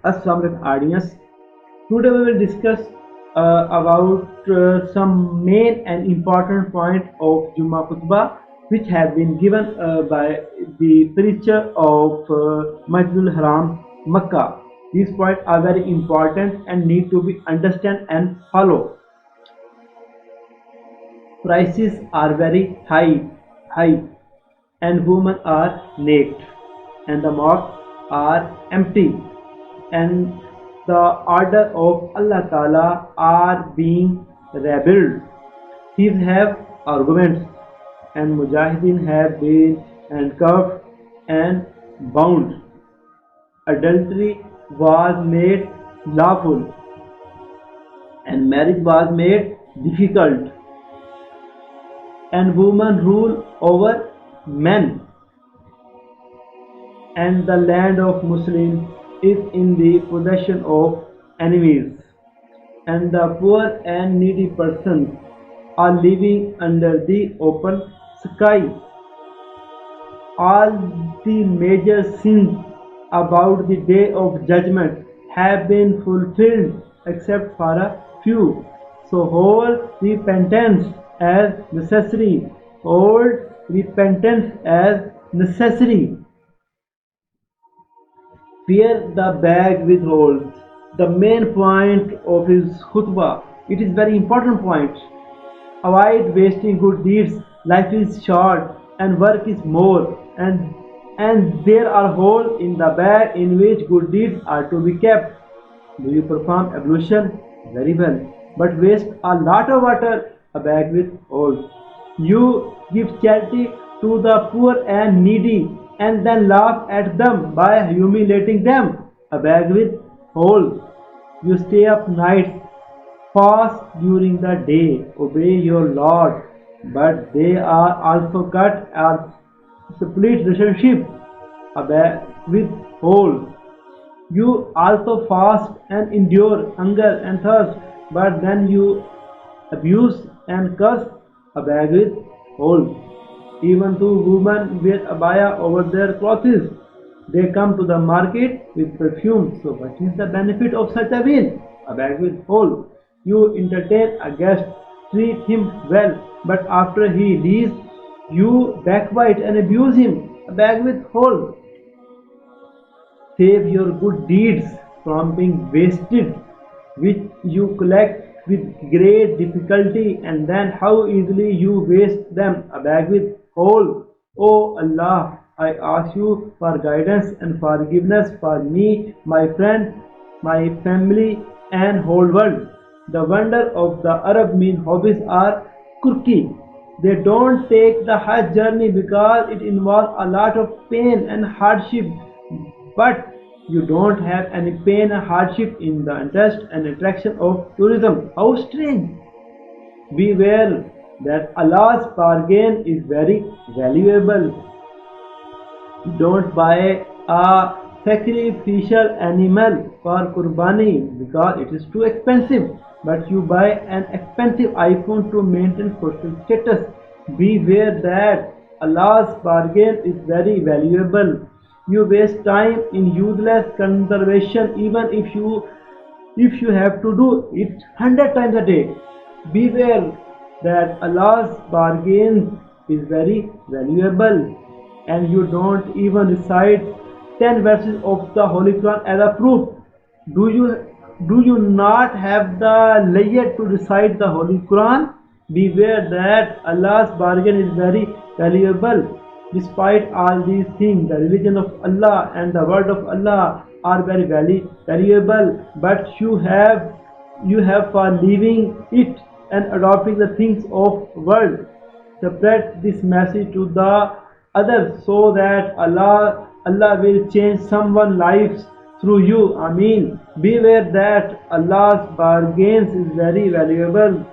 Assalamu audience. Today we will discuss about some main and important point of Jumma Khutbah which have been given by the preacher of Masjidul Haram, Makkah. These points are very important and need to be understood and follow. Prices are very high, and women are naked, and the mosques are empty, and the order of Allah Ta'ala are being rebelled. Thieves have arguments, and Mujahideen have been handcuffed and bound. Adultery was made lawful, and marriage was made difficult, and women rule over men, and the land of Muslims is in the possession of enemies, and the poor and needy persons are living under the open sky. All the major sins about the day of judgment have been fulfilled except for a few. So hold repentance as necessary. Hold repentance as necessary. Fear the bag with holes. The main point of his khutbah. It is very important point. Avoid wasting good deeds. Life is short and work is more, and there are holes in the bag in which good deeds are to be kept. Do you perform ablution? Very well. But waste a lot of water, a bag with holes. You give charity to the poor and needy and then laugh at them by humiliating them, a bag with holes. You stay up nights, fast during the day, obey your Lord, but they are also cut or split relationship, a bag with holes. You also fast and endure hunger and thirst, but then you abuse and curse, a bag with holes. Even though women wear abaya over their clothes, they come to the market with perfume. So what is the benefit of such a meal? A bag with holes. You entertain a guest, treat him well, but after he leaves, you backbite and abuse him, a bag with holes. Save your good deeds from being wasted, which you collect with great difficulty, and then how easily you waste them, a bag with holes. O Allah, I ask you for guidance and forgiveness for me, my friend, my family, and whole world. The wonder of the Arab mean hobbies are quirky. They don't take the Hajj journey because it involves a lot of pain and hardship, but you don't have any pain and hardship in the interest and attraction of tourism. How strange! Beware that Allah's bargain is very valuable. Don't buy a sacrificial animal for Qurbani because it is too expensive, but you buy an expensive iPhone to maintain social status. Beware that Allah's bargain is very valuable. You waste time in useless conservation even if you have to do it 100 times a day. Beware that Allah's bargain is very valuable, and you don't even recite 10 verses of the Holy Quran as a proof. Do you not have the layat to recite the Holy Quran? Beware that Allah's bargain is very valuable. Despite all these things, the religion of Allah and the word of Allah are very valuable, but you have for leaving it and adopting the things of world. Spread this message to the others so that Allah will change someone's lives through you. Ameen. Beware that Allah's bargains is very valuable.